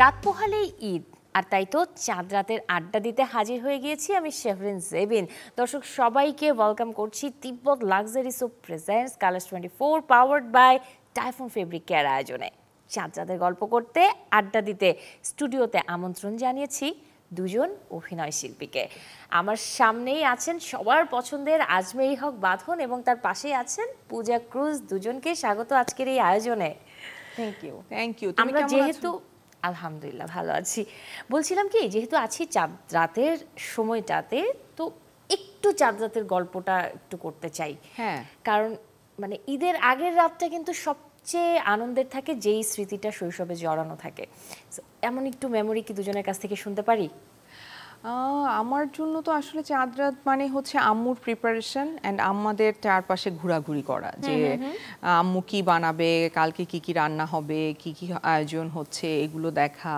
রাত পোহালেই ঈদ, আর তাই তো চাঁদ রাতের আড্ডা দিতে হাজির হয়ে গিয়েছি আমি শেফরিন জেবিন। দর্শক সবাইকে ওয়েলকাম করছি Tibet luxury soap presents Colors 24 powered by Typhoon fabric care আয়োজনে। চাঁদ রাতের গল্প করতে আড্ডা দিতে স্টুডিওতে আমন্ত্রণ জানিয়েছি দুজন অভিনয় শিল্পীকে। আমার সামনেই আছেন সবার পছন্দের আজমেরি হক বাঁধন এবং তার পাশেই আছেন পূজা ক্রুজ। দুজনকে স্বাগত আজকের এই আয়োজনে। Thank you. আমরা যেহেতু আলহামদুলিল্লাহ ভালো আছি, বলছিলাম কি যেহেতু আছি চাঁদ রাতের সময়টাতে, তো একটু চাঁদ রাতের গল্পটা একটু করতে চাই। হ্যাঁ, কারণ মানে ঈদের আগের রাতটা কিন্তু সবচেয়ে আনন্দের থাকে, যেই স্মৃতিটা শৈশবে জড়ানো থাকে। এমন একটু মেমোরি কি দুজনের কাছ থেকে শুনতে পারি? আমার জন্য তো আসলে চাঁদ রাত মানে হচ্ছে আম্মুর প্রিপারেশন অ্যান্ড আমাদের চারপাশে ঘোরাঘুরি করা, যে আম্মু কি বানাবে, কালকে কি কি রান্না হবে, কি কি আয়োজন হচ্ছে এগুলো দেখা,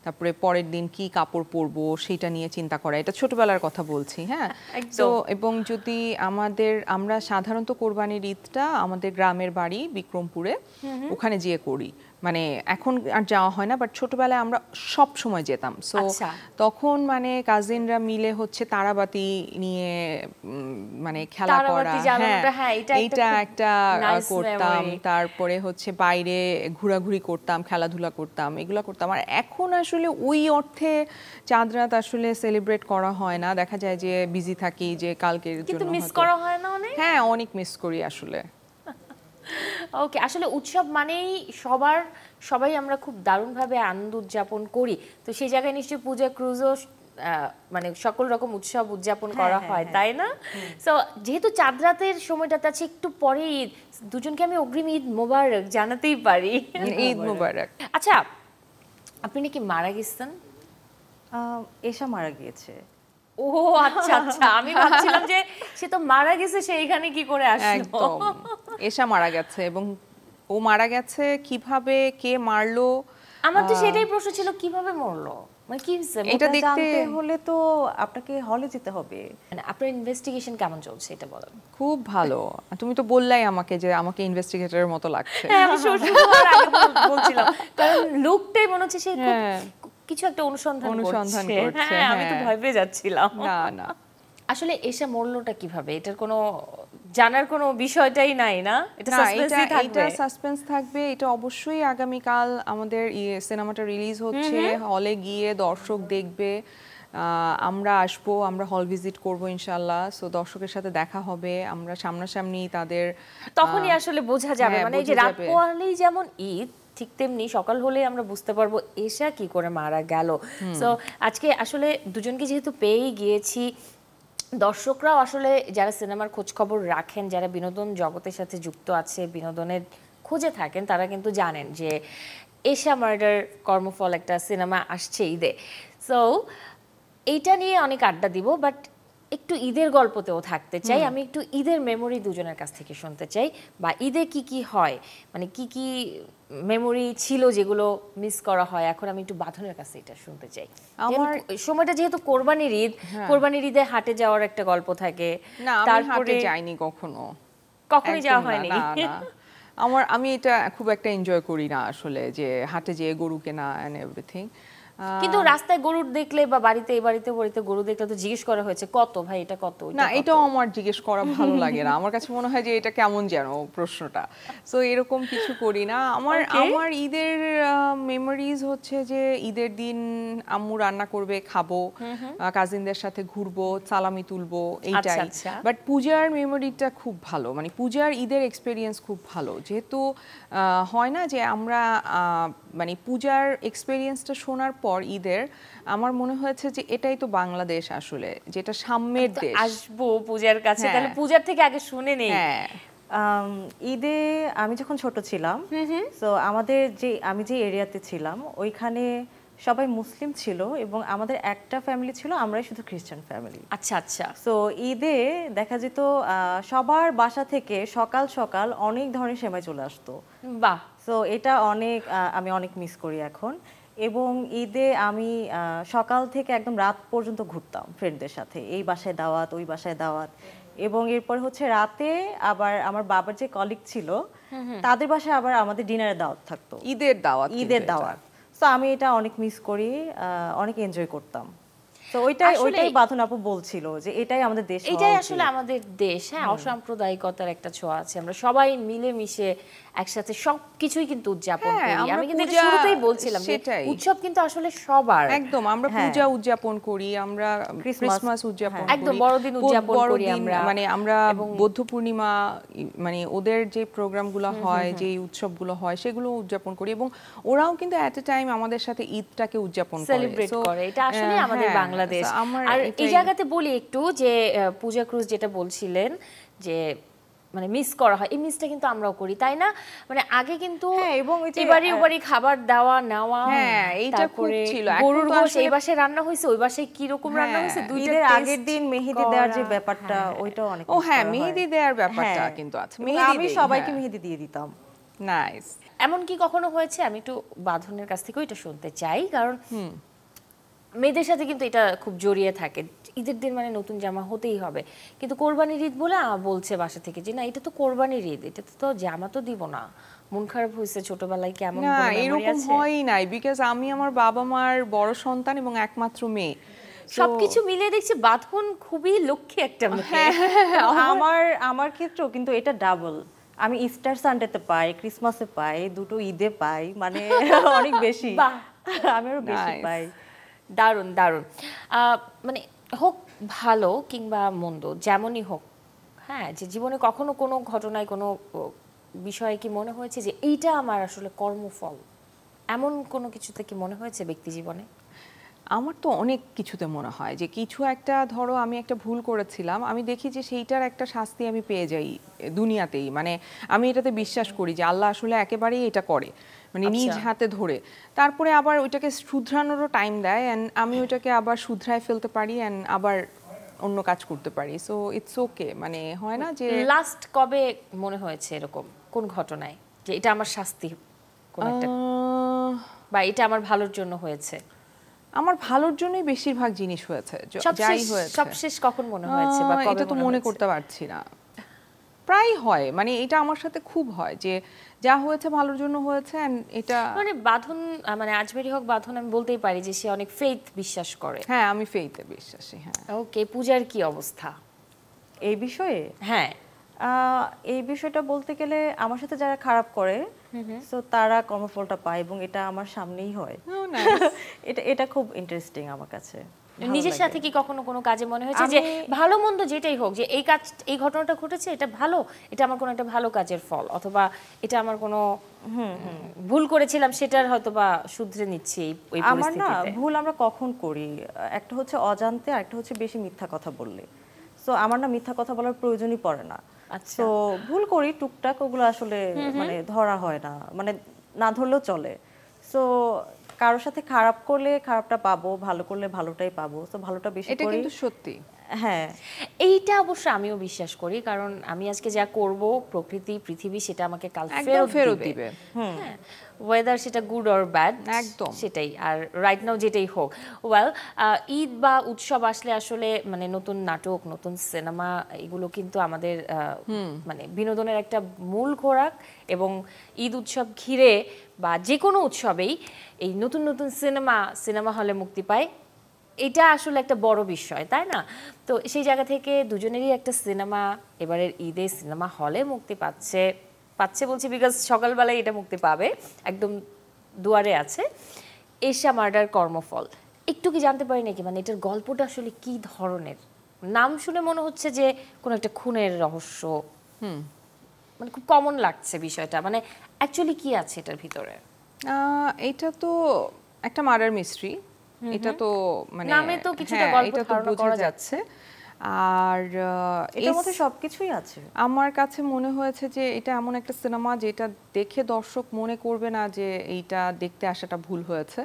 তারপরে পরের দিন কি কাপড় পরবো সেটা নিয়ে চিন্তা করা। এটা ছোটবেলার কথা বলছি। হ্যাঁ, তো এবং যদি আমরা সাধারণত কোরবানির ঈদটা আমাদের গ্রামের বাড়ি বিক্রমপুরে, ওখানে যেয়ে করি। মানে এখন আর যাওয়া হয় না, বাট ছোটবেলায় আমরা সব সময় যেতাম। সো তখন মানে কাজিনরা মিলে হচ্ছে তারাবাতি নিয়ে মানে খেলা করা, হ্যাঁ এইটা একটা করতাম। তারপরে হচ্ছে বাইরে ঘোরাঘুরি করতাম, খেলাধুলা করতাম, এগুলো করতাম। আর এখন আসলে ওই অর্থে চাঁদ রাত আসলে সেলিব্রেট করা হয় না, দেখা যায় যে বিজি থাকি, যে কালকের জন্য মিস করা হয় না অনেক। হ্যাঁ, অনেক মিস করি আসলে। ওকে, আসলে উৎসব মানেই সবাই আমরা খুব দারুণভাবে আনন্দ উদযাপন করি। তো সেই জায়গায় নিশ্চয়ই পূজা ক্রুজও মানে সকল রকম উৎসব উদযাপন করা হয়, তাই না? সো যেহেতু চাঁদ রাতের সময়টাতে আছে, একটু পরে ঈদ, দুজনকে আমি অগ্রিম ঈদ মোবারক জানাতেই পারি। ঈদ মোবারক। আচ্ছা, আপনি নাকি মারা গেছেন? এশা মারা গিয়েছে। ও আচ্ছা আচ্ছা, আমি ভাবছিলাম যে সে তো মারা গেছে, সে এখানে কি করে আসলো। একদম, এশা মারা গেছে এবং ও মারা গেছে কিভাবে, কে মারলো, আমার তো সেটাই প্রশ্ন ছিল, কিভাবে মরলো, মানে কি এটা দেখতে হলে তো আপনাকে হলে যেতে হবে। মানে আপনার ইনভেস্টিগেশন কেমন চলছে এটা বলেন। খুব ভালো। তুমি তো বললাই আমাকে যে আমাকে ইনভেস্টিগেটরের মতো লাগছে। হ্যাঁ, আমি বলছিলাম, কারণ লুকটাই মনে হচ্ছে সে কিছু একটা অনুসন্ধান করছে। হ্যাঁ, আমি তো ভয় পেয়ে যাচ্ছিলাম। না না, আসলে এসে মরলোটা কিভাবে, এটার কোনো জানার কোনো বিষয়টাই নাই না? এটা সাসপেন্স থাকবে। এটা অবশ্যই আগামীকাল আমাদের সিনেমাটা রিলিজ হচ্ছে, হলে গিয়ে দর্শক দেখবে, আমরা আসবো, আমরা হল ভিজিট করবো ইনশাআল্লাহ। সো দর্শকের সাথে দেখা হবে, আমরা সামনাসামনি তাদের, তখনই আসলে বোঝা যাবে। মানে এই যে রাত পোহালেই যেমন ঈদ, ঠিক তেমনি সকাল হলে আমরা বুঝতে পারবো এশা কি করে মারা গেল। সো আজকে আসলে দুজনকে যেহেতু পেয়েই গিয়েছি, দর্শকরাও আসলে যারা সিনেমার খোঁজ খবর রাখেন, যারা বিনোদন জগতের সাথে যুক্ত আছে, বিনোদনের খোঁজে থাকেন, তারা কিন্তু জানেন যে এশা মার্ডার কর্মফল একটা সিনেমা আসছে ঈদে। সো এইটা নিয়ে অনেক আড্ডা দিব, বাট একটু ঈদের গল্পতেও থাকতে চাই। আমি একটু ঈদের মেমোরি দুজনের কাছ থেকে শুনতে চাই, বা ঈদে কি কি হয়, মানে কি কি মেমোরি ছিল যেগুলো মিস করা হয়। এখন আমি একটু বাঁধনের কাছে এটা শুনতে চাই। আমার সময়টা যেহেতু কোরবানির ঈদ, কোরবানির ঈদে হাটে যাওয়ার একটা গল্প থাকে। না, আমি হাটে যাইনি কখনোই যাওয়া হয়নি। আমি এটা খুব একটা এনজয় করি না আসলে, যে হাটে যেয়ে গরু কেনা এন্ড এভরিথিং। কিন্তু রাস্তায় গরু দেখলে বা বাড়িতে গরু দেখলে তো জিজ্ঞেস করা হয়েছে কত ভাই, এটা কত? না, এটাও আমার জিজ্ঞেস করা ভালো লাগে না। আমার কাছে মনে হয় যে এটা কেমন যেন প্রশ্নটা। সো এরকম কিছু করি না। আমার ঈদের মেমোরিজ হচ্ছে যে ঈদের দিন আম্মু রান্না করবে, খাবো, কাজিনদের সাথে ঘুরবো, সালামি তুলবো, এইটাই। বাট পূজার মেমোরিটা খুব ভালো, মানে পূজার ঈদের এক্সপেরিয়েন্স খুব ভালো। যেহেতু হয় না যে আমরা মানে পূজার এক্সপেরিয়েন্সটা শোনার পর ঈদের আমার মনে হয়েছে যে এটাই তো বাংলাদেশ আসলে, যেটা সাম্যের দেশ। আসবো পূজার কাছে, তাহলে পূজার থেকে আগে শুনে নেই। ঈদে আমি যখন ছোট ছিলাম, তো আমি যে এরিয়াতে ছিলাম ওইখানে সবাই মুসলিম ছিল এবং আমাদের একটা ফ্যামিলি ছিল, আমরাই শুধু খ্রিস্টান ফ্যামিলি। আচ্ছা আচ্ছা। সো ঈদে দেখা যেত সবার বাসা থেকে সকাল সকাল অনেক ধরনের সেমাই চলে আসতো। বাহ। সো এটা আমি অনেক মিস করি এখন। এবং ঈদে আমি সকাল থেকে একদম রাত পর্যন্ত ঘুরতাম ফ্রেন্ডদের সাথে, এই বাসায় দাওয়াত, ওই বাসায় দাওয়াত। এবং এরপর হচ্ছে রাতে আবার আমার বাবার যে কলিগ ছিল তাদের বাসায় আবার আমাদের ডিনারের দাওয়াত থাকতো, ঈদের দাওয়াত। সো তো আমি এটা অনেক মিস করি, অনেক এনজয় করতাম। তো ওইটাই বাঁধন আপু বলছিল যে এটাই আমাদের দেশ, এটাই আসলে আমাদের দেশ। হ্যাঁ, অসাম্প্রদায়িকতার একটা ছোঁয়া আছে, আমরা সবাই মিলে মিশে একসাথে সবকিছুই কিন্তু উদযাপন করি। আমি কিন্তু এটা শুরুতেই বলছিলাম যে উৎসব কিন্তু আসলে সবার, একদম আমরা পূজা উদযাপন করি, আমরা ক্রিসমাস উদযাপন করি, একদম বড়দিন উদযাপন করি আমরা, মানে আমরা বৌদ্ধ পূর্ণিমা, মানে ওদের যে প্রোগ্রামগুলো হয়, যে উৎসবগুলো হয় সেগুলো উদযাপন করি, এবং ওরাও কিন্তু এট এ টাইম আমাদের সাথে ঈদটাকে উদযাপন করে, সেলিব্রেট করে। এটা আসলে আমাদের বাংলাদেশ। আর এই জায়গাতে বলি একটু যে পূজা ক্রুজ যেটা বলছিলেন যে মানে মিস করা হয়, এই মিসটা কিন্তু আমরাও করি, তাই না? মানে আগে কিন্তু এবং এবারে ওবারে খাবার দেওয়া নেওয়া, এইটা খুব ছিল। গরুর গোশত এই বাসায় রান্না হয়েছে, ওই বাসায় কি রকম রান্না হয়েছে, ঈদের আগের দিন মেহেদি দেওয়ার যে ব্যাপারটা, ওইটাও অনেক মেহেদি দেওয়ার ব্যাপারটা কিন্তু আছে। আমি সবাইকে মেহেদি দিয়ে দিতাম। নাইস। এমন কি কখনো হয়েছে, আমি একটু বাঁধনের কাছ থেকেও এটা শুনতে চাই, কারণ মেয়েদের সাথে কিন্তু এটা খুব জড়িয়ে থাকে, ঈদের দিন মানে নতুন জামা হতেই হবে, কিন্তু কোরবানির ঈদ বলে বলছে বাসা থেকে যে না এটা তো কোরবানির ঈদ, এটা তো জামা তো দিব না, মন খারাপ হয়েছে ছোটবেলায়? কেমন না, এরকম হয়ই নাই, বিকজ আমি আমার বাবা মার বড় সন্তান এবং একমাত্র মেয়ে। সবকিছু মিলে দেখছি বাঁধন খুবই লক্ষ্মী একটা মেয়ে। আমার ক্ষেত্রেও কিন্তু এটা ডাবল, আমি ইস্টার সানডেতে পাই, ক্রিসমাসে পাই, দুটো ঈদে পাই, মানে অনেক বেশি, আমি আরো বেশি পাই। দারুণ দারুণ। মানে হোক ভালো কিংবা মন্দ যেমনই হোক, হ্যাঁ, যে জীবনে কখনো কোনো ঘটনায় কোনো বিষয়ে কি মনে হয়েছে যে এইটা আমার আসলে কর্মফল, এমন কোনো কিছুতে কি মনে হয়েছে ব্যক্তি জীবনে? আমার তো অনেক কিছুতে মনে হয় যে কিছু একটা, ধরো আমি একটা ভুল করেছিলাম, আমি দেখি যে সেইটার একটা শাস্তি আমি পেয়ে যাই দুনিয়াতেই, মানে আমি এটাতে বিশ্বাস করি যে আল্লাহ আসলে একেবারেই এটা করে, মানে নিজ হাতে ধরে, তারপরে আবার ওইটাকে শুধরানোরও টাইম দেয়, অ্যান্ড আমি ওইটাকে আবার শুধরায় ফেলতে পারি, অ্যান্ড আবার অন্য কাজ করতে পারি। সো ইটস ওকে, মানে হয় না যে লাস্ট কবে মনে হয়েছে এরকম কোন ঘটনায় যে এটা আমার শাস্তি, কোন একটা, বা এটা আমার ভালোর জন্য হয়েছে? আমার ভালোর জন্যই বেশিরভাগ জিনিস হয়েছে, যাই হয়েছে। সবশেষ কখন মনে হয়েছে বা কবে? এটা তো মনে করতে পারছি না, প্রায় হয়, মানে এটা আমার সাথে খুব হয় যে যা হয়েছে ভালোর জন্য হয়েছে, এন্ড এটা মানে বাঁধন, মানে আজমেরি হক বাঁধন, আমি বলতেই পারি যে সে অনেক ফেথ বিশ্বাস করে। হ্যাঁ, আমি ফেইথে বিশ্বাসী। হ্যাঁ, ওকে, পূজার কি অবস্থা এই বিষয়ে? হ্যাঁ, এই বিষয়টা বলতে গেলে আমার সাথে যারা খারাপ করে সো তারা কর্মফলটা পায়, এবং এটা আমার সামনেই হয়। এটা খুব ইন্টারেস্টিং আমার কাছে। নিজের সাথে কি কখনো কোনো কাজে মনে হয়েছে যে ভালো মন্দ যেটাই হোক, যে এই কাজ, এই ঘটনাটা ঘটেছে, এটা ভালো, এটা আমার কোনো একটা ভালো কাজের ফল, অথবা এটা আমার কোনো ভুল করেছিলাম সেটার হয়তো বা শুধরে নিচ্ছি এই পরিস্থিতিতে? আমার না, ভুল আমরা কখন করি, একটা হচ্ছে অজান্তে, আর একটা হচ্ছে বেশি মিথ্যা কথা বললে। সো আমার না মিথ্যা কথা বলার প্রয়োজনই পড়ে না। তো ভুল করি টুকটাক, ওগুলো আসলে মানে ধরা হয় না, মানে না ধরলেও চলে। সো কারোর সাথে খারাপ করলে খারাপটা পাবো, ভালো করলে ভালোটাই পাবো, তো ভালোটা বেশি করি। এটা কিন্তু সত্যি। হ্যাঁ, এইটা অবশ্য আমিও বিশ্বাস করি, কারণ আমি আজকে যা করব, প্রকৃতি, পৃথিবী সেটা আমাকে কাল ফেরত দিবে। ওয়েদার সেটা গুড অর ব্যাড, একদম সেটাই। আর রাইট নাও যেটাই হোক, ওয়েল, ঈদ বা উৎসব আসলে আসলে মানে নতুন নাটক, নতুন সিনেমা, এগুলো কিন্তু আমাদের মানে বিনোদনের একটা মূল খোরাক, এবং ঈদ উৎসব ঘিরে বা যে কোনো উৎসবেই এই নতুন নতুন সিনেমা হলে মুক্তি পায়, এটা আসলে একটা বড় বিষয়, তাই না? তো সেই জায়গা থেকে দুজনেরই একটা সিনেমা এবারের ঈদে সিনেমা হলে মুক্তি পাচ্ছে বলছি বিকজ সকালবেলায় এটা মুক্তি পাবে, একদম দুয়ারে আছে, এশা মার্ডার কর্মফল। একটু কি জানতে পারি নাকি, মানে এটার গল্পটা আসলে কি ধরনের? নাম শুনে মনে হচ্ছে যে কোনো একটা খুনের রহস্য, মানে খুব কমন লাগছে বিষয়টা, মানে অ্যাকচুয়ালি কি আছে এটার ভিতরে? এটা তো একটা মার্ডার মিস্ট্রি, এটা তো মানে নামে তো কিছুটা গল্প ধারণা করা যাচ্ছে, আর এটার মধ্যে সবকিছুই আছে। আমার কাছে মনে হয়েছে যে এটা এমন একটা সিনেমা যেটা দেখে দর্শক মনে করবে না যে এইটা দেখতে আসাটা ভুল হয়েছে।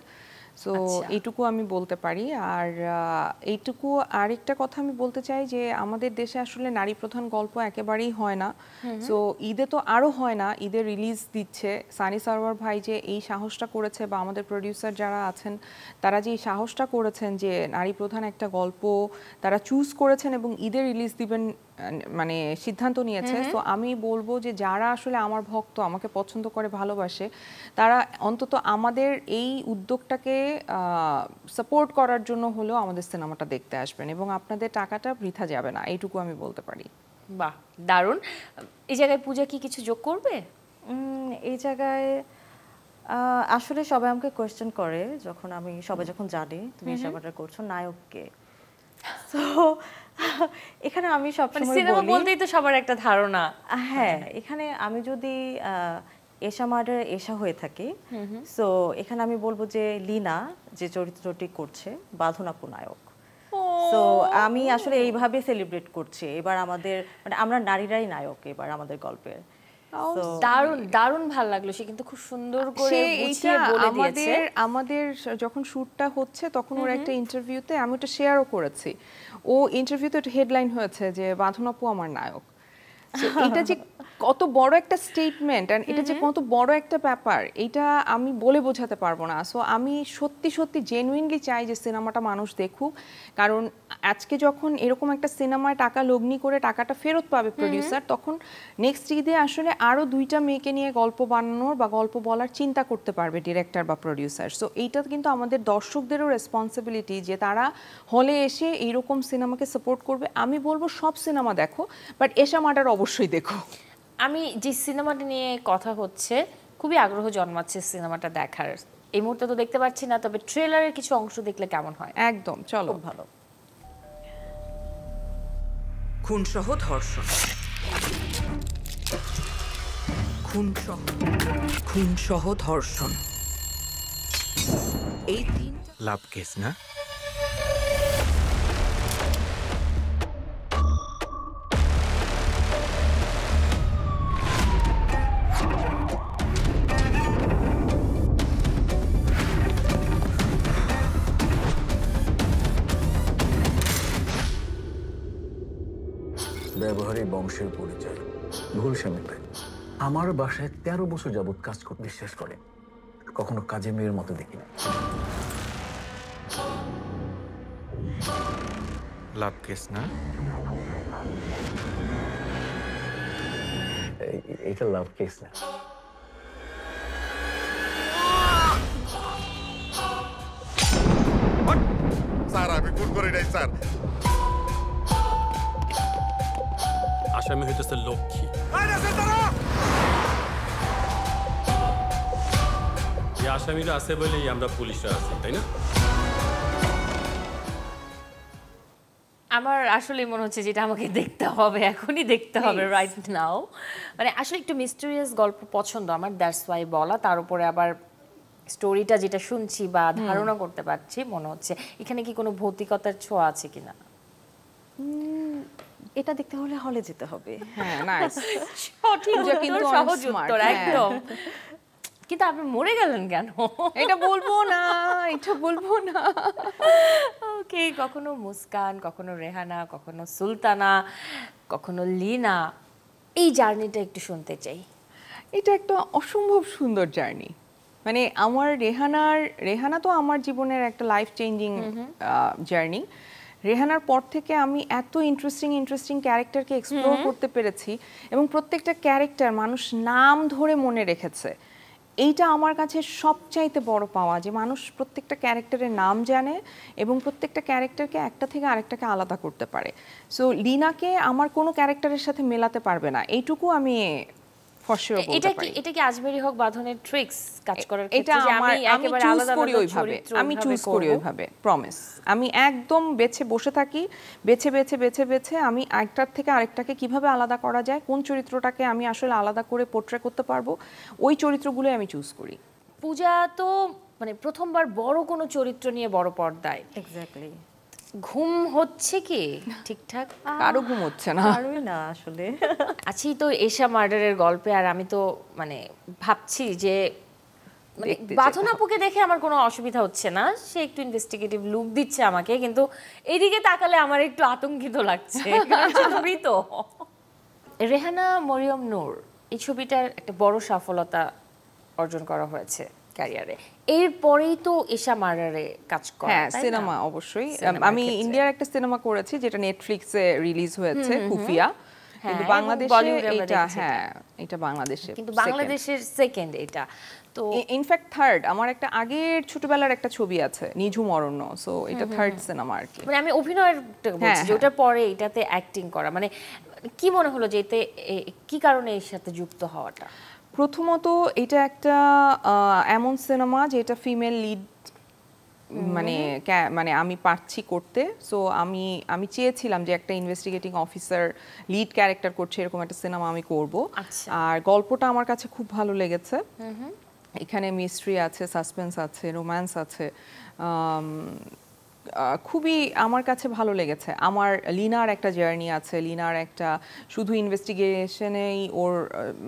সো এইটুকু আমি বলতে পারি। আর এইটুকু আরেকটা কথা আমি বলতে চাই যে আমাদের দেশে আসলে নারী প্রধান গল্প একেবারেই হয় না। সো ঈদে তো আরও হয় না, ঈদে রিলিজ দিচ্ছে। সানি সারোয়ার ভাই যে এই সাহসটা করেছে, বা আমাদের প্রডিউসার যারা আছেন তারা যে এই সাহসটা করেছেন যে নারী প্রধান একটা গল্প তারা চুজ করেছেন এবং ঈদে রিলিজ দিবেন, মানে সিদ্ধান্ত নিয়েছে। তো আমি বলবো যে যারা আসলে আমার ভক্ত, আমাকে পছন্দ করে, ভালোবাসে, তারা অন্তত আমাদের এই উদ্যোগটাকে সাপোর্ট করার জন্য হলেও আমাদের সিনেমাটা দেখতে আসবেন এবং আপনাদের টাকাটা বৃথা যাবে না, এইটুকু আমি বলতে পারি। বাহ, দারুণ। এই জায়গায় পূজা কি কিছু যোগ করবে? এই জায়গায় আসলে সবাই আমাকে কোয়েশ্চেন করে, সবাই যখন জানে তুমি এই সিনেমাটা করছো, নায়ককে। তো এখানে আমি সবসময় সিনেমা বলি, বলতেই তো সবার একটা ধারণা। হ্যাঁ, এখানে আমি যদি এশা মার্ডার এশা হয়ে থাকি, সো এখানে আমি বলবো যে লীনা যে চরিত্রটি করছে বাঁধন আপু নায়ক। সো আমি আসলে এইভাবে সেলিব্রেট করছি এবার আমাদের, মানে আমরা নারীরাই নায়ক এবার আমাদের গল্পের। দারুণ দারুণ ভালো লাগলো, সে কিন্তু খুব সুন্দর করে গুছিয়ে বলে দিয়েছে। আমাদের যখন শুটটা হচ্ছে তখন ওর একটা ইন্টারভিউতে আমি ওটা শেয়ারও করেছি, ও ইন্টারভিউতে একটা হেডলাইন হয়েছে যে বাঁধন আপু আমার নায়ক। এটা যে কত বড় একটা স্টেটমেন্ট এন্ড এটা যে কত বড় একটা ব্যাপার, এটা আমি বলে বোঝাতে পারবো না। সো আমি সত্যি সত্যি জেনুইনলি চাই যে সিনেমাটা মানুষ দেখুক, কারণ আজকে যখন এরকম একটা সিনেমায় টাকা লগ্নি করে টাকাটা ফেরত পাবে প্রডিউসার, তখন নেক্সট ঈদে আসলে আরো 2টা মেয়েকে নিয়ে গল্প বানানোর বা গল্প বলার চিন্তা করতে পারবে ডিরেক্টর বা প্রডিউসার। সো এইটা কিন্তু আমাদের দর্শকদেরও রেসপন্সিবিলিটি যে তারা হলে এসে এইরকম সিনেমাকে সাপোর্ট করবে। আমি বলবো সব সিনেমা দেখো, বাট এশা মার্ডার অবশ্যই দেখো। আমি যে সিনেমাটা নিয়ে কথা হচ্ছে খুবই আগ্রহ জন্মাচ্ছে সিনেমাটা দেখার। এই মুহূর্তে তো দেখতে পাচ্ছি না, তবে ট্রেলারের কিছু অংশ দেখলে কেমন হয়? একদম, চলো। খুব ভালো। খুনসহ ধর্ষণ, খুনসহ ধর্ষণ, এই 3টা লাভ কেস না? ব্যবহারিক বংশের পরিচয় ভুল স্বামী ভাই। আমার বাসায় 13 বছর যাবৎ কাজ করতে বিশ্বাস করে, কখনো কাজে মেয়ের মতো দেখি না। লাভ কেস না? এটা লাভ কেস না। স্যার আমি ভুল করি নাই স্যার। আসামি হইতেছে লক্ষ্মী। এই আসামিরা আছে বলেই আমরা পুলিশরা আছি, তাই না? আমার আসলে মনে হচ্ছে যেটা আমাকে দেখতে হবে, এখনই দেখতে হবে, রাইট নাও। মানে আসলে একটু মিস্টেরিয়াস গল্প পছন্দ আমার, দ্যাটস ওয়াই বলা। তার উপরে আবার স্টোরিটা যেটা শুনছি বা ধারণা করতে পারছি, মনে হচ্ছে এখানে কি কোনো ভৌতিকতার ছোঁয়া আছে কিনা। এটা দেখতে হলে হলে যেতে হবে। হ্যাঁ, নাইস। সঠিক পূজা উত্তর, কিন্তু সহজ অনেক smart, উত্তর, হ্যাঁ। একদম। কিন্তু আপনি মরে গেলেন কেন? এটা বলবো না, এটা বলবো না। ওকে, কখনো মুস্কান, কখনো রেহানা, কখনো সুলতানা, কখনো লিনা, এই জার্নিটা একটু শুনতে চাই। এটা একটা অসম্ভব সুন্দর জার্নি। মানে আমার রেহানা তো আমার জীবনের একটা লাইফ চেঞ্জিং জার্নি। রেহানার পর থেকে আমি এত ইন্টারেস্টিং ক্যারেক্টারকে এক্সপ্লোর করতে পেরেছি এবং প্রত্যেকটা ক্যারেক্টার মানুষ নাম ধরে মনে রেখেছে। এইটা আমার কাছে সবচাইতে বড় পাওয়া, যে মানুষ প্রত্যেকটা ক্যারেক্টারের নাম জানে এবং প্রত্যেকটা ক্যারেক্টারকে একটা থেকে আরেকটাকে আলাদা করতে পারে। সো লিনাকে আমার কোনো ক্যারেক্টারের সাথে মেলাতে পারবে না, এইটুকু আমি ফর শিওর বলতে পারি। এটা কি আজমেরি হক বাঁধনের ট্রিক্স কাজ করার এটা ক্ষেত্রে যে আমি একেবারে আলাদা করি ওইভাবে, আমি চুজ করি ওইভাবে, প্রমিস। আমি একদম বেছে বসে থাকি, বেছে আমি একটার থেকে আরেকটাকে কিভাবে আলাদা করা যায়, কোন চরিত্রটাকে আমি আসলে আলাদা করে পোর্ট্রে করতে পারবো, ওই চরিত্রগুলোই আমি চুজ করি। পূজা তো মানে প্রথমবার বড় কোনো চরিত্র নিয়ে বড় পর্দায়, এক্স্যাক্টলি। ঘুম হচ্ছে কি ঠিকঠাক? কারো ঘুম হচ্ছে না। পারবি না আসলে। আছি তো এশা মার্ডারের গল্পে, আর আমি তো মানে ভাবছি যে মানে বাঁধন আপুকে দেখে আমার কোনো অসুবিধা হচ্ছে না, সে একটু ইনভেস্টিগেটিভ লুক দিচ্ছে আমাকে, কিন্তু এইদিকে তাকালে আমার একটু আতঙ্কিত লাগছে। ছবি তো রেহানা মরিয়ম নূর, এই ছবিটার একটা বড় সফলতা অর্জন করা হয়েছে, ক্যারিয়ারে, এরপরেই তো এশা মার্ডারে কাজ করা, হ্যাঁ তাই না? সিনেমা অবশ্যই সিনেমার আমি ক্ষেত্রে। ইন্ডিয়ার একটা সিনেমা করেছি যেটা নেটফ্লিক্সে রিলিজ হয়েছে খুফিয়া, কিন্তু এবং বাংলাদেশে বলিউডে আমরা এটা দেখেছি হ্যাঁ এটা বাংলাদেশে কিন্তু বাংলাদেশের সেকেন্ড এটা। তো ইনফ্যাক্ট থার্ড। আমার একটা আগের ছোটবেলার একটা ছবি আছে নিঝুম অরণ্য, সো এটা থার্ড সিনেমা আর কি। মানে আমি অভিনয়ের বলছি যে হ্যাঁ। ওটার পরে এটাতে অ্যাক্টিং করা, মানে কি মনে হলো যে এতে কি কারণে এর সাথে যুক্ত হওয়াটা? প্রথমত এটা একটা এমন সিনেমা যেটা ফিমেল লিড মানে মানে আমি পারছি করতে, সো আমি চেয়েছিলাম যে একটা ইনভেস্টিগেটিং অফিসার লিড ক্যারেক্টার করছে এরকম একটা সিনেমা আমি করব। আচ্ছা। আর গল্পটা আমার কাছে খুব ভালো লেগেছে। এখানে মিস্ট্রি আছে, সাসপেন্স আছে, রোম্যান্স আছে, খুবই আমার কাছে ভালো লেগেছে। আমার লিনার একটা জার্নি আছে, লিনার একটা শুধু ইনভেস্টিগেশনেই ওর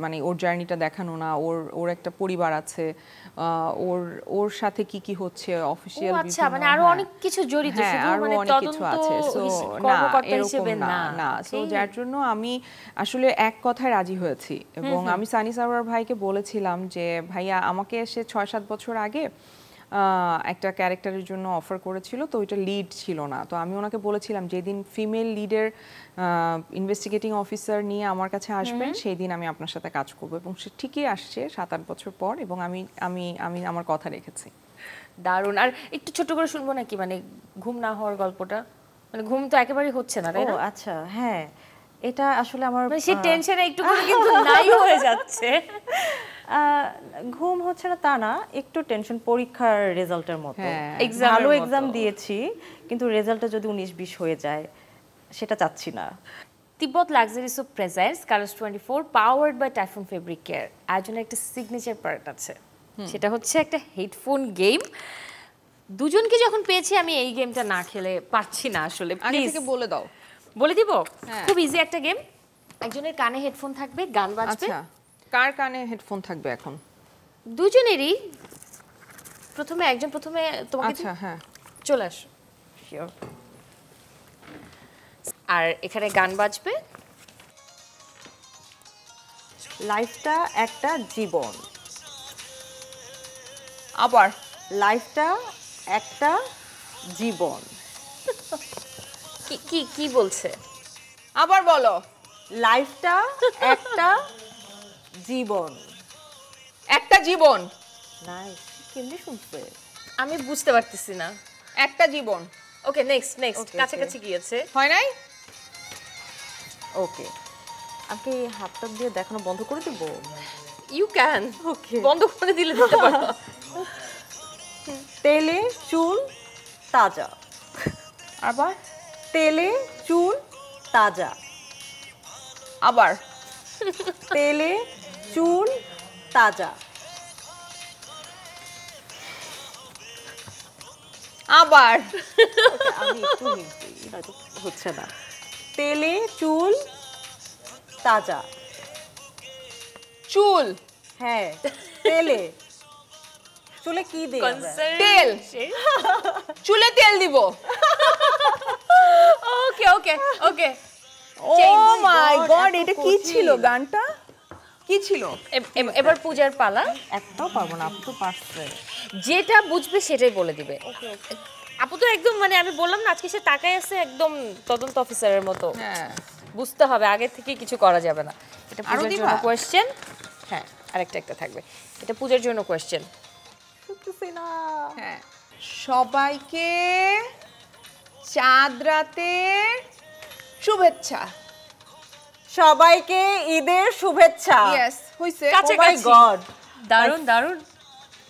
মানে ওর জার্নিটা দেখানো না, ওর একটা পরিবার আছে, ওর সাথে কি কি হচ্ছে অফিশিয়াল, আচ্ছা, মানে আরো অনেক কিছু জড়িত, শুধু আরো মানে অনেক কিছু তদন্ত আছে। সো না কর্মকর্তা এরকম হিসেবে না, সো যার জন্য আমি আসলে এক কথায় রাজি হয়েছি এবং আমি সানি সারোয়ার ভাইকে বলেছিলাম যে ভাইয়া আমাকে এসে 6-7 বছর আগে একটা ক্যারেক্টারের জন্য অফার করেছিল, তো ওইটা লিড ছিল না। তো আমি ওনাকে বলেছিলাম যেদিন ফিমেল লিডের ইনভেস্টিগেটিং অফিসার নিয়ে আমার কাছে আসবেন সেই দিন আমি আপনার সাথে কাজ করব, এবং সে ঠিকই আসছে 7-8 বছর পর, এবং আমি আমার কথা রেখেছি। দারুণ। আর একটু ছোট করে শুনবো নাকি, মানে ঘুম না হওয়ার গল্পটা? মানে ঘুম তো একেবারেই হচ্ছে না, তাই ও না? আচ্ছা, হ্যাঁ এটা আসলে আমার মানে সেই টেনশনে একটু করে কিন্তু নাই হয়ে যাচ্ছে। ঘুম হচ্ছে না তা না, একটু টেনশন পরীক্ষার রেজাল্টের মতো। হ্যাঁ, Exam-এর ভালো মতো। এক্সাম দিয়েছি কিন্তু রেজাল্টটা যদি 19-20 হয়ে যায় সেটা চাচ্ছি না। Tibet luxury soap presents Colors 24 powered by Typhoon fabric care আয়োজনের একটা সিগনেচার পার্ট আছে, সেটা হচ্ছে একটা হেডফোন গেম। দুজনকে যখন পেয়েছি আমি এই গেমটা না খেলে পারছি না আসলে। আগে প্লিজ থেকে বলে দাও। বলে দিব। হ্যাঁ। খুব ইজি একটা গেম। একজনের কানে হেডফোন থাকবে, গান বাজবে। আচ্ছা, কার কানে হেডফোন থাকবে এখন? দুজনেরই। প্রথমে তোমাকে আচ্ছা, হ্যাঁ চলে আসো। Sure. আর এখানে গান বাজবে। লাইফটা একটা জীবন, আবার লাইফটা একটা জীবন, কি কি কি বলছে? আবার বলো। লাইফটা একটা জীবন। একটা জীবন, নাইস, কেমনে শুনছে? আমি বুঝতে পারতেছি না। একটা জীবন। ওকে, নেক্সট Okay, কাছাকাছি গিয়েছে। হয় নাই? ওকে, আপনি হাতটা দিয়ে দেখানো বন্ধ করে দিব? You can. ওকে, বন্ধ করে দিলে দিতে পারো। তেলে চুল তাজা, আবার তেলে চুল তাজা, আবার তেলে চুল তাজা, আবার আমি একটু hint দিই, নয়তো হচ্ছে না। তেলে চুল তাজা, চুল, হ্যাঁ তেলে, চুলে কি দেই আমরা? তেল, চুলে তেল দিব। ওকে ওকে ওকে। ও মাই গড, এটা কি ছিল? গানটা কি ছিল? এবার পূজার পালা। একটাও পারবো না, আপনি তো পারছে। যেটা বুঝবে সেটাই বলে দিবে। আপু তো একদম, মানে আমি বললাম না আজকে সে তাকায় আছে একদম তদন্ত অফিসারের মতো। হ্যাঁ, বুঝতে হবে, আগে থেকে কিছু করা যাবে না। এটা আরো পূজার দিবা? জন্য কোয়েশ্চেন। হ্যাঁ, আরেকটা থাকবে। এটা পূজার জন্য কোয়েশ্চেন। শুনতেছি না। হ্যাঁ। সবাইকে চাঁদ রাতের শুভেচ্ছা। সবাইকে ঈদের শুভেচ্ছা। ইয়েস, হইছে। Oh my God, দারুণ দারুণ।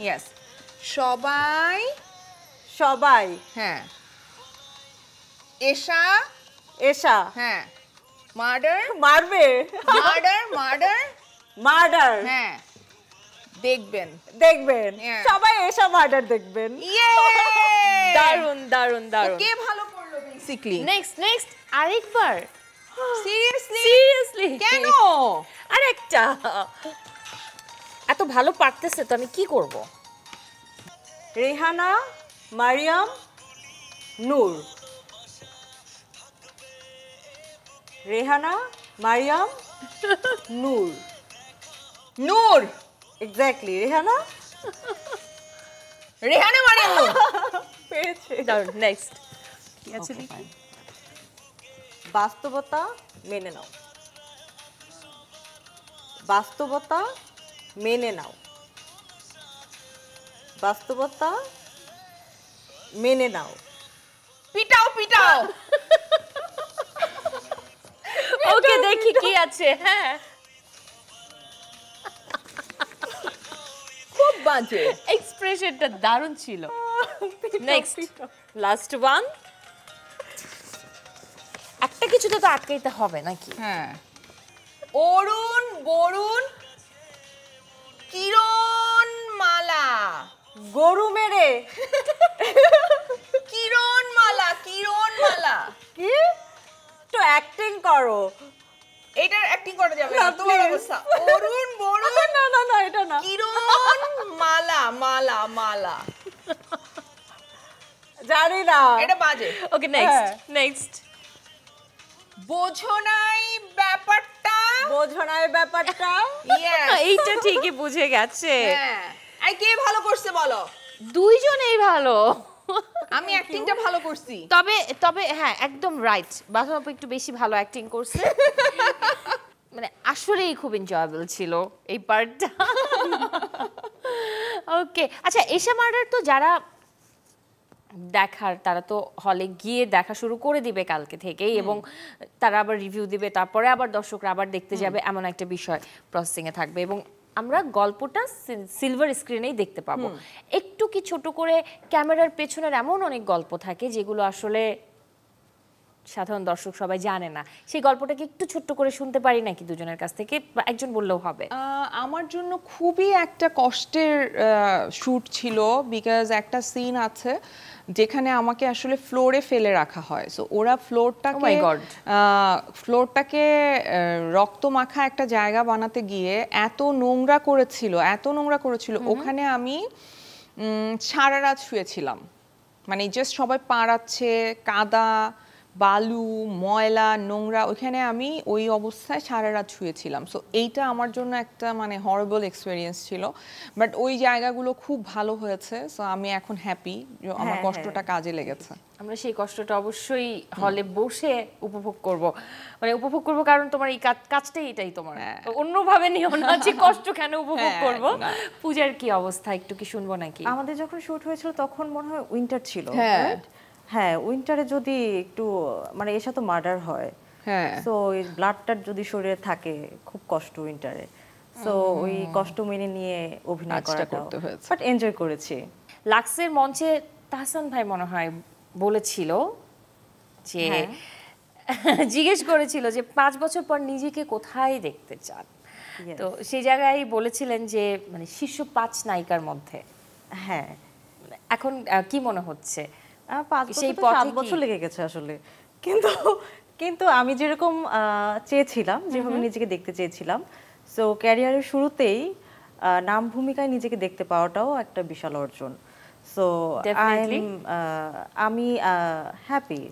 ইয়েস, সবাই, সবাই হ্যাঁ, এশা, এশা হ্যাঁ, মার্ডার, মারবে, মার্ডার, মার্ডার, মার্ডার হ্যাঁ, দেখবেন। দেখবেন। Yeah. সবাই এশা মার্ডার দেখবেন। ইয়ে, দারুণ দারুণ দারুণ। কে ভালো করলো বেসিক্যালি? নেক্সট আরেকবার। সিরিয়াসলি কেন? আরেকটা। এত ভালো পারতেছে তো আমি কি করব? রেহানা, মারিয়াম, নূর। রেহানা, মারিয়াম, নূর। নূর, এক্স্যাক্টলি, রেহানা, রেহানা মারিয়াম পেয়েছে। নেক্সট কি আছে দেখি? বাস্তবতা মেনে নাও। বাস্তবতা মেনে নাও। বাস্তবতা মেনে নাও। পিটাও পিটাও ওকে দেখি কি আছে। হ্যাঁ খুব বাজে এক্সপ্রেশনটা দারুণ ছিল। Next last one. একটা কিছুতে তো আটকাইতে হবে নাকি? হ্যাঁ অরুণ বরুণ কিরণ মালা গরু মেরে কিরণ মালা কি তো অ্যাক্টিং করো। এটার অ্যাক্টিং করা যাবে না না, তোমার please. অবস্থা অরুণ বরুণ না না না এটা না। কিরণ মালা মালা মালা জানি না। এটা বাজে ওকে নেক্সট হ্যাঁ। নেক্সট। বোঝো নাই ব্যাপারটা বোঝো না এই ব্যাপারটা। Yes. এইটা ঠিকই বুঝে গেছে। হ্যাঁ এই কে ভালো করছে বলো দুইজনেই ভালো। আমি অ্যাক্টিংটা ভালো করছি তবে তবে হ্যাঁ একদম রাইট। বাসন আপু একটু বেশি ভালো অ্যাক্টিং করছে। মানে আসলেই খুব এনজয়েবল ছিল এই পার্টটা। ওকে আচ্ছা এশা মার্ডার তো যারা দেখার তারা তো হলে গিয়ে দেখা শুরু করে দিবে কালকে থেকেই এবং তারা আবার রিভিউ দিবে তারপরে আবার দর্শকরা আবার দেখতে যাবে এমন একটা বিষয় প্রসেসিং এ থাকবে এবং আমরা গল্পটা সিলভার স্ক্রিনেই দেখতে পাবো। একটু কি ছোট করে ক্যামেরার পেছনের এমন অনেক গল্প থাকে যেগুলো আসলে সাধারণ দর্শক সবাই জানে না। সেই গল্পটাকে একটু ছোট্ট করে শুনতে পারি নাকি দুজনের কাছ থেকে, বা একজন বললেও হবে? আমার জন্য খুবই একটা কষ্টের শুট ছিল বিকজ একটা সিন আছে যেখানে আমাকে আসলে ফ্লোরে ফেলে রাখা হয়। সো ওরা my God. ফ্লোরটাকে রক্ত মাখা একটা জায়গা বানাতে গিয়ে এত নোংরা করেছিল ওখানে আমি সারা রাত শুয়েছিলাম। মানে জাস্ট সবাই পাড়াচ্ছে, কাদা বালু ময়লা নোংরা, ওইখানে আমি ওই অবস্থায় সারা রাত শুয়েছিলাম। সো এইটা আমার জন্য একটা মানে হরিবল এক্সপেরিয়েন্স ছিল, বাট ওই জায়গাগুলো খুব ভালো হয়েছে। সো আমি এখন হ্যাপি আমার কষ্টটা কাজে লেগেছে। আমরা সেই কষ্টটা অবশ্যই হলে বসে উপভোগ করব, মানে উপভোগ করব কারণ তোমার এই কাজটাই এটাই তোমার, অন্যভাবে নিও না যে কষ্ট কেন উপভোগ করব। পূজার কি অবস্থা একটু কি শুনবো নাকি? আমাদের যখন শুট হয়েছিল তখন মনে হয় উইন্টার ছিল। হ্যাঁ। right? হ্যাঁ উইন্টারে যদি একটু মানে এসা তো মার্ডার হয়, হ্যাঁ সো এই ব্লাডটার যদি শরীরে থাকে খুব কষ্ট উইন্টারে। সো ওই কষ্ট মেনে নিয়ে অভিনয় কাজটা করাটা করতে হয়েছে। বাট এনজয় করেছি। লাক্সের মঞ্চে তাহসান ভাই মনে হয় বলেছিল যে জিজ্ঞেস করেছিল যে 5 বছর পর নিজেকে কোথায় দেখতে চান। তো সেই জায়গায় বলেছিলেন যে মানে শীর্ষ 5 নায়িকার মধ্যে। হ্যাঁ এখন কি মনে হচ্ছে? 5 সেই বছর পথে 7 কি? বছর লেগে গেছে আসলে, কিন্তু আমি যেরকম চেয়েছিলাম, যেভাবে নিজেকে দেখতে চেয়েছিলাম, সো ক্যারিয়ারের শুরুতেই নাম ভূমিকায় নিজেকে দেখতে পাওয়াটাও একটা বিশাল অর্জন। So Definitely. আমি হ্যাপি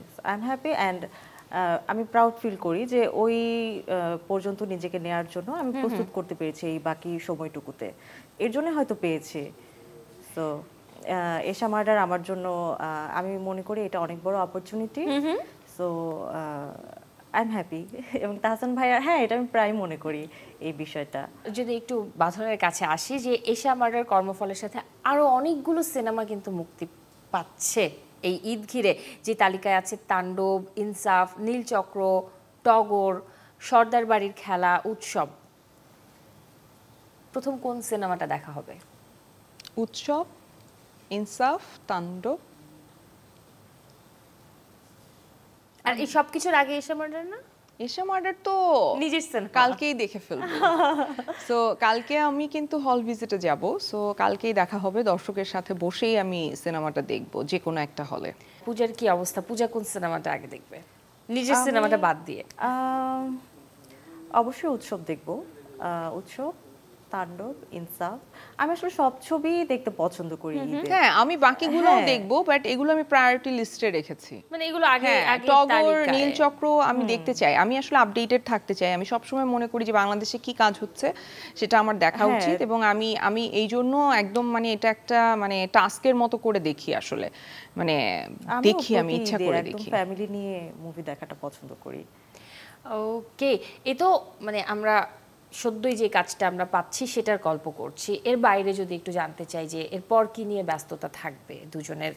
অ্যান্ড আমি প্রাউড ফিল করি যে ওই পর্যন্ত নিজেকে নেয়ার জন্য আমি প্রস্তুত করতে পেরেছি এই বাকি সময়টুকুতে, এর জন্য হয়তো পেয়েছি। সো এশা মার্ডার আমার জন্য আমি মনে করি এটা অনেক বড় opportunity. So I am happy এবং তাহসান ভাইয়ার হ্যাঁ এটা আমি প্রায় মনে করি এই বিষয়টা। যদি একটু বাঁধনের কাছে আসি যে এশা মার্ডার কর্মফলের সাথে আরো অনেকগুলো সিনেমা কিন্তু মুক্তি পাচ্ছে এই ঈদ ঘিরে, যে তালিকায় আছে তাণ্ডব, ইনসাফ, নীলচক্র, টগর, সর্দার বাড়ির খেলা, উৎসব। প্রথম কোন সিনেমাটা দেখা হবে? উৎসব, ইনসাফ, তাণ্ডব। আর এই সব কিছুর আগে এশা মার্ডার না? এশা মার্ডার তো নিজের সিনেমা কালকেই দেখে ফেলবো। সো কালকে আমি কিন্তু হল ভিজিটে যাব, সো কালকেই দেখা হবে, দর্শকের সাথে বসেই আমি সিনেমাটা দেখব যে কোনো একটা হলে। পূজার কি অবস্থা? পূজা কোন সিনেমাটা আগে দেখবে নিজের সিনেমাটা বাদ দিয়ে? অবশ্যই উৎসব দেখব। উৎসব তাণ্ডব, ইনসাফ। আমি আসলে সব ছবি দেখতে পছন্দ করি ঈদে। হ্যাঁ আমি বাকিগুলোও হ্যাঁ। দেখবো বাট এগুলো আমি প্রায়োরিটি লিস্টে রেখেছি। মানে এগুলো আগে হ্যাঁ, আগে টগর, তালিকায়। নীলচক্র আমি দেখতে চাই। আমি আসলে আপডেটেড থাকতে চাই। আমি সবসময় মনে করি যে বাংলাদেশে কি কাজ হচ্ছে সেটা আমার দেখা হ্যাঁ। উচিত এবং আমি এই জন্য একদম মানে এটা একটা মানে টাস্কের মতো করে দেখি আসলে মানে দেখি আমি প্রতি ইচ্ছা ঈদে করে একদম দেখি। ফ্যামিলি নিয়ে মুভি দেখাটা পছন্দ করি। ওকে, এ তো মানে আমরা সদ্যই যে কাজটা আমরা পাচ্ছি সেটার গল্প করছি, এর বাইরে যদি একটু জানতে চাই যে এরপর কি নিয়ে ব্যস্ততা থাকবে দুজনের?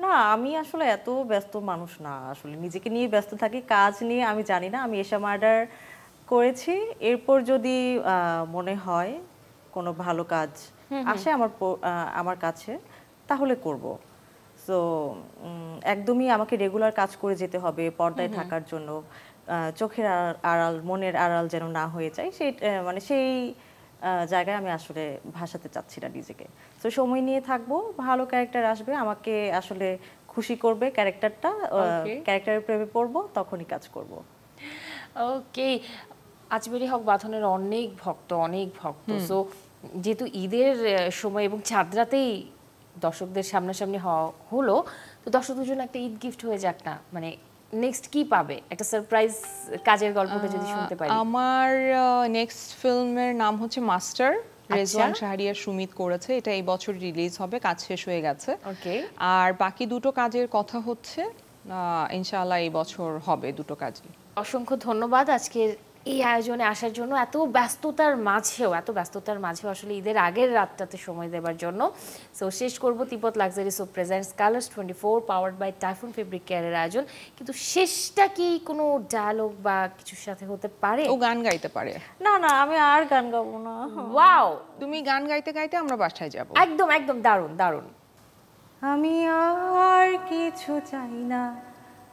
না আমি আসলে এত ব্যস্ত মানুষ না, আসলে নিজেকে নিয়ে ব্যস্ত থাকি, কাজ নিয়ে আমি জানি না। আমি এশা মার্ডার করেছি, এরপর যদি মনে হয় কোনো ভালো কাজ আসে আমার কাছে তাহলে করব। সো একদমই আমাকে রেগুলার কাজ করে যেতে হবে পর্দায় থাকার জন্য, চোখের আড়াল মনের আড়াল যেন না হয়ে যায়, সেই মানে সেই জায়গায় আমি আসলে ভাসাতে চাচ্ছি না নিজেকে। তো সময় নিয়ে থাকবো, ভালো ক্যারেক্টার আসবে, আমাকে আসলে খুশি করবে ক্যারেক্টারটা, ক্যারেক্টারের প্রেমে পড়বো, তখনই কাজ করব। ওকে, আজমেরী হক বাঁধনের অনেক ভক্ত। সো যেহেতু ঈদের সময় এবং চাঁদরাতেই দর্শকদের সামনাসামনি হলো, তো দর্শকদের জন্য একটা ঈদ গিফট হয়ে যাক না, মানে নেক্সট কি পাবে, একটা সারপ্রাইজ কাজের গল্পটা যদি শুনতে পারি। আমার নেক্সট ফিল্মের নাম হচ্ছে মাস্টার, রেজওয়ান শাহরিয়ার সুমিত করেছে। এটা এই বছর রিলিজ হবে, কাজ শেষ হয়ে গেছে। ওকে, আর বাকি দুটো কাজের কথা হচ্ছে ইনশাআল্লাহ এই বছর হবে দুটো কাজই। অসংখ্য ধন্যবাদ আজকের এই আয়োজনে আসার জন্য, এত ব্যস্ততার মাঝেও আসলে ঈদের আগের রাতটাতে সময় দেওয়ার জন্য। সো শেষ করব Tibet luxury soap presents Colors 24 powered by Typhoon fabric কেয়ারের আয়োজন, কিন্তু শেষটা কি কোনো ডায়ালগ বা কিছুর সাথে হতে পারে? ও গান গাইতে পারে। না না আমি আর গান গাবো না। ওয়াও, তুমি গান গাইতে গাইতে আমরা বাসায় যাব। একদম দারুণ। আমি আর কিছু চাই না,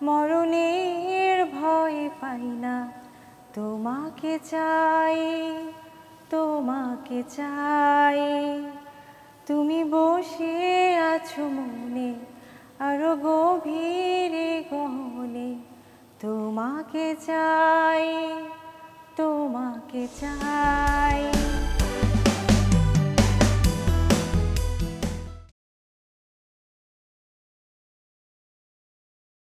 মরণের ভয় পাই না, তোমাকে চাই, তুমি বসে আছো মনে আরো গভীরে গহনে, তোমাকে চাই।